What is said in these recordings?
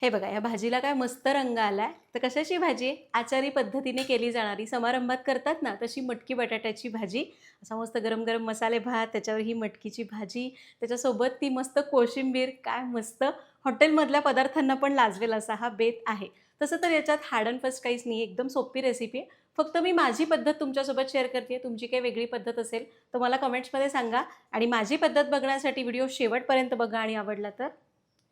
हे बघा, या भाजीला काय मस्त रंग आलाय. तर कशाची भाजी आहे? आचारी पद्धतीने केली जाणारी, समारंभात करतात ना तशी मटकी बटाट्याची भाजी. असा मस्त गरम गरम मसाले भात, त्याच्यावर ही मटकीची भाजी, त्याच्यासोबत ती मस्त कोशिंबीर. काय मस्त! हॉटेलमधल्या पदार्थांना पण लाजवेल असा हा बेत आहे. तसं तर याच्यात हार्ड अँड फास्ट काहीच नाही, एकदम सोपी रेसिपी आहे. फक्त मी माझी पद्धत तुमच्यासोबत शेअर करते. तुमची काही वेगळी पद्धत असेल तर मला कमेंट्समध्ये सांगा. आणि माझी पद्धत बघण्यासाठी व्हिडिओ शेवटपर्यंत बघा आणि आवडला तर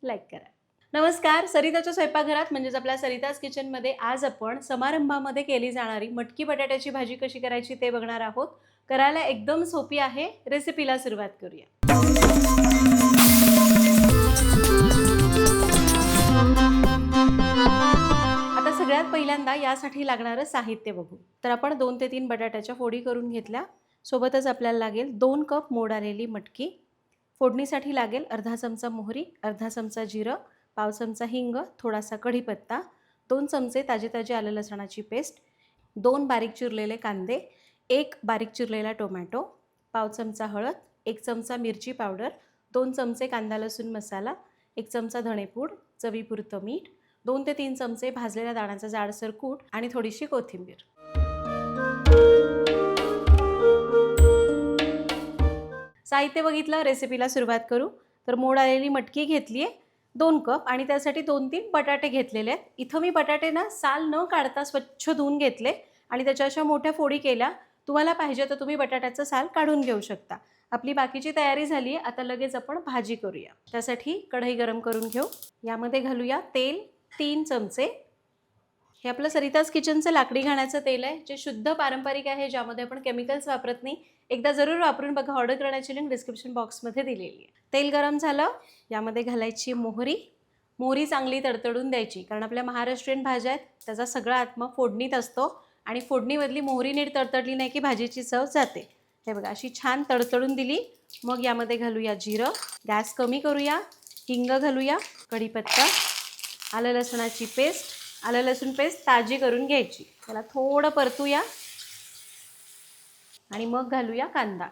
लाईक करा. नमस्कार, सरिताच्या स्वयंपाकघरात म्हणजेच आपल्या सरिताज किचनमध्ये आज आपण समारंभामध्ये केली जाणारी मटकी बटाट्याची भाजी कशी करायची ते बघणार आहोत. करायला एकदम सोपी आहे. रेसिपीला सुरुवात करूया. आता सगळ्यात पहिल्यांदा यासाठी लागणारं साहित्य बघू. तर आपण 2 ते 3 बटाट्याच्या फोडी करून घेतल्या. सोबतच आपल्याला लागेल 2 कप मोड आलेली मटकी. फोडणीसाठी लागेल अर्धा चमचा मोहरी, अर्धा चमचा जिरं, पाव चमचा हिंग, थोडासा कढीपत्ता, 2 चमचे ताजे आलं लसणाची पेस्ट, 2 बारीक चिरलेले कांदे, 1 बारीक चिरलेला टोमॅटो, पाव चमचा हळद, 1 चमचा मिरची पावडर, 2 चमचे कांदा लसूण मसाला, 1 चमचा धणेपूड, चवीपुरतं मीठ, 2 ते 3 चमचे भाजलेल्या दाण्याचा जाडसर कूट आणि थोडीशी कोथिंबीर. साहित्य बघितलं, रेसिपीला सुरुवात करू. तर मोड आलेली मटकी घेतली आहे 2 कप आणि त्यासाठी 2-3 बटाटे घेतलेले आहेत. इथं मी बटाटे ना साल न काढता स्वच्छ धुवून घेतले आणि त्याच्या अशा मोठ्या फोडी केल्या. तुम्हाला पाहिजे तर तुम्ही बटाट्याचं साल काढून घेऊ शकता. आपली बाकीची तयारी झाली आहे. आता लगेच आपण भाजी करूया. त्यासाठी कढई गरम करून घेऊ. यामध्ये घालूया तेल 3 चमचे. हे आपलं सरिताज किचनचं लाकडी घाण्याचं तेल आहे, जे शुद्ध पारंपरिक आहे, ज्यामध्ये आपण केमिकल्स वापरत नाही. एकदा जरूर वापरून बघा. ऑर्डर करण्याची लिंक डिस्क्रिप्शन बॉक्समध्ये दिलेली आहे. तेल गरम झालं, यामध्ये घालायची मोहरी. मोहरी चांगली तडतडून द्यायची, कारण आपल्या महाराष्ट्रीयन भाज्या आहेत, त्याचा सगळा आत्मा फोडणीत असतो आणि फोडणीमधली मोहरी नीट तडतडली नाही की भाजीची चव जाते. हे बघा, अशी छान तडतडून दिली. मग यामध्ये घालूया जिरं. गॅस कमी करूया. हिंग घालूया, कढीपत्ता, आलं लसणाची पेस्ट. आलं लसूण पेस्ट ताजी करून घ्यायची. त्याला थोडं परतूया आणि मग घालूया कांदा.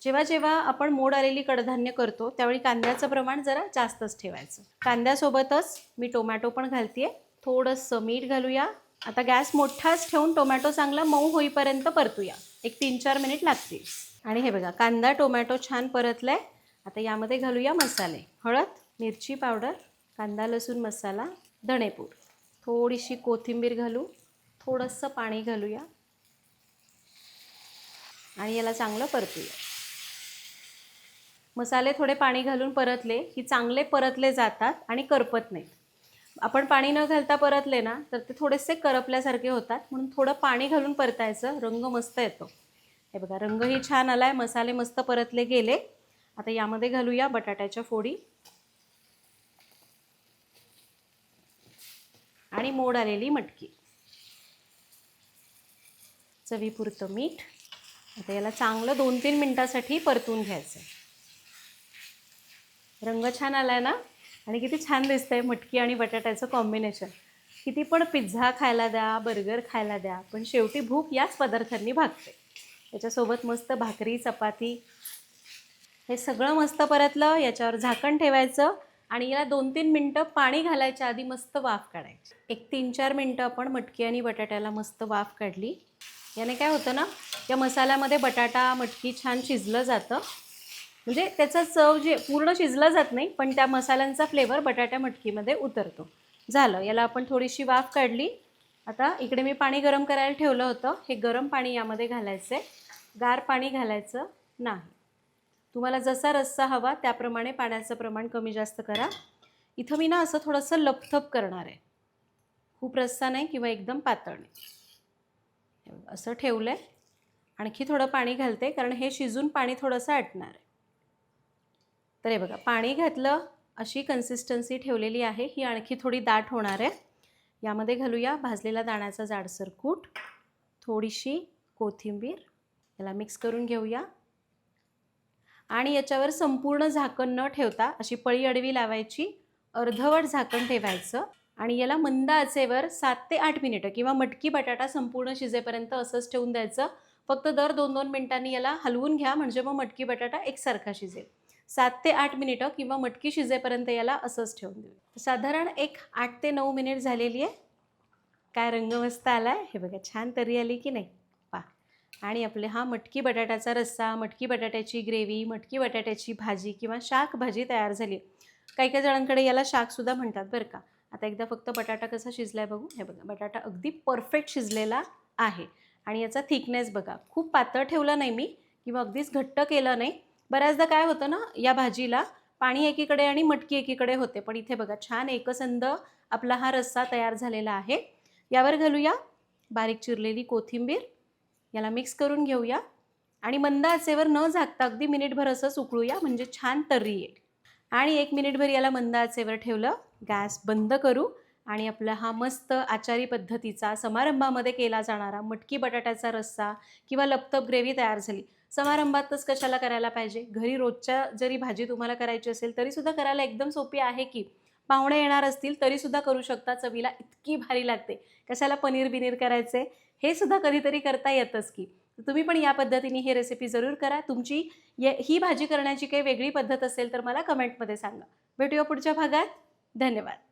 जेव्हा आपण मोड आलेली कडधान्य करतो त्यावेळी कांद्याचं प्रमाण जरा जास्तच ठेवायचं. कांद्यासोबतच मी टोमॅटो पण घालते. थोडंसं मीठ घालूया. आता गॅस मोठाच ठेवून टोमॅटो चांगला मऊ होईपर्यंत परतूया. एक 3-4 मिनिट लागतील. आणि हे बघा, कांदा टोमॅटो छान परतलाय. आता यामध्ये घालूया मसाले. हळद, मिरची पावडर, कांदा लसूण मसाला, धणेपूड, थोडीशी कोथिंबीर घालू, थोडंसं पाणी घालूया आणि याला चांगलं परतूया. मसाले थोडे पाणी घालून परतले की चांगले परतले जातात आणि करपत नाहीत. आपण पाणी न घालता परतले ना तर ते थोडेसे करपल्यासारखे होतात, म्हणून थोडं पाणी घालून परतायचं. रंग मस्त येतो. हे बघा, रंगही छान आलाय, मसाले मस्त परतले गेले. आता यामध्ये घालूया बटाट्याच्या फोडी आणि मोड आलेली मटकी, चवीपुरतं मीठ. आता याला चांगलं 2-3 मिनिटासाठी परतून घ्यायचं. रंग छान आलाय ना, आणि किती छान दिसतंय मटकी आणि बटाट्याचं कॉम्बिनेशन. किती पण पिझ्झा खायला द्या, बर्गर खायला द्या, पण शेवटी भूक याच पदार्थांनी भागते. त्याच्यासोबत मस्त भाकरी, चपाती. हे सगळं मस्त परतलं. याच्यावर झाकण ठेवायचं आणि याला 2-3 मिनटं पाणी घालायच्या आधी मस्त वाफ काढायची. एक 3-4 मिनटं आपण मटकी आणि बटाट्याला मस्त वाफ काढली. याने काय होतं ना, या मसाल्यामध्ये बटाटा मटकी छान शिजलं जातं. म्हणजे त्याचा चव जे पूर्ण शिजलं जात नाही, पण त्या मसाल्यांचा फ्लेवर बटाट्या मटकीमध्ये उतरतो. झालं, याला आपण थोडीशी वाफ काढली. आता इकडे मी पाणी गरम करायला ठेवलं होतं. हे गरम पाणी यामध्ये घालायचं आहे. गार पाणी घालायचं नाही. तुम्हाला जसा रस्सा हवा त्याप्रमाणे पाण्याचं प्रमाण कमी जास्त करा. इथं मी ना असं थोडंसं लपथप करणार आहे. खूप रस्सा नाही किंवा एकदम पातळ नाही. असं ठेवलं आहे. आणखी थोडं पाणी घालते, कारण हे शिजून पाणी थोडंसं आटणार आहे. तर हे बघा, पाणी घातलं, अशी कन्सिस्टन्सी ठेवलेली आहे. ही आणखी थोडी दाट होणार आहे. यामध्ये घालूया भाजलेला दाण्याचा जाडसर कूट, थोडीशी कोथिंबीर. याला मिक्स करून घेऊया आणि याच्यावर संपूर्ण झाकण न ठेवता अशी पळी अडवी लावायची. अर्धवट झाकण ठेवायचं आणि याला मंद आचेवर 7 ते 8 मिनिटं किंवा मटकी बटाटा संपूर्ण शिजेपर्यंत असंच ठेवून द्यायचं. फक्त दर 2-2 मिनिटांनी याला हलवून घ्या, म्हणजे मग मटकी बटाटा एकसारखा शिजेल. 7 ते 8 मिनिटं किंवा मटकी शिजेपर्यंत याला असंच ठेवून देऊ. साधारण एक 8 ते 9 मिनिट झालेली आहे. काय रंग मस्त आला आहे, हे बघा छान तर्री आली की नाही पहा. आणि आपले हा मटकी बटाट्याचा रस्सा, मटकी बटाट्याची ग्रेव्ही, मटकी बटाट्याची भाजी किंवा शाक भाजी तयार झाली. काही काही जणांकडे याला शाकसुद्धा म्हणतात बरं का. आता एकदा फक्त बटाटा कसा शिजला आहे बघू. हे बघा बटाटा अगदी परफेक्ट शिजलेला आहे. आणि याचा थिकनेस बघा, खूप पातळ ठेवलं नाही मी किंवा अगदीच घट्ट केलं नाही. बऱ्याचदा काय होतं ना, या भाजीला पाणी एकीकडे आणि मटकी एकीकडे होते, पण इथे बघा छान एकसंध आपला हा रस्सा तयार झालेला आहे. यावर घालूया बारीक चिरलेली कोथिंबीर, याला मिक्स करून घेऊया आणि मंद आचेवर न झाकता अगदी मिनिटभर असंच उकळूया, म्हणजे छान तर्री येईल. आणि 1 मिनिटभर याला मंद आचेवर ठेवलं, गॅस बंद करू आणि आपला हा मस्त आचारी पद्धतीचा समारंभामध्ये केला जाणारा मटकी बटाट्याचा रस्सा किंवा लपतप ग्रेव्ही तयार झाली. समारंभातच कशाला करायला पाहिजे, घरी रोजच्या जरी भाजी तुम्हाला करायची असेल तरीसुद्धा करायला एकदम सोपी आहे की. पाहुणे येणार असतील तरीसुद्धा करू शकता, चवीला इतकी भारी लागते. कशाला पनीर बिनीर करायचे, हे सुद्धा कधीतरी करता येतंच की. तुम्ही पण या पद्धतीने ही रेसिपी जरूर करा. तुमची ही भाजी करण्याची काही वेगळी पद्धत असेल तर मला कमेंटमध्ये सांगा. भेटूया पुढच्या भागात. धन्यवाद.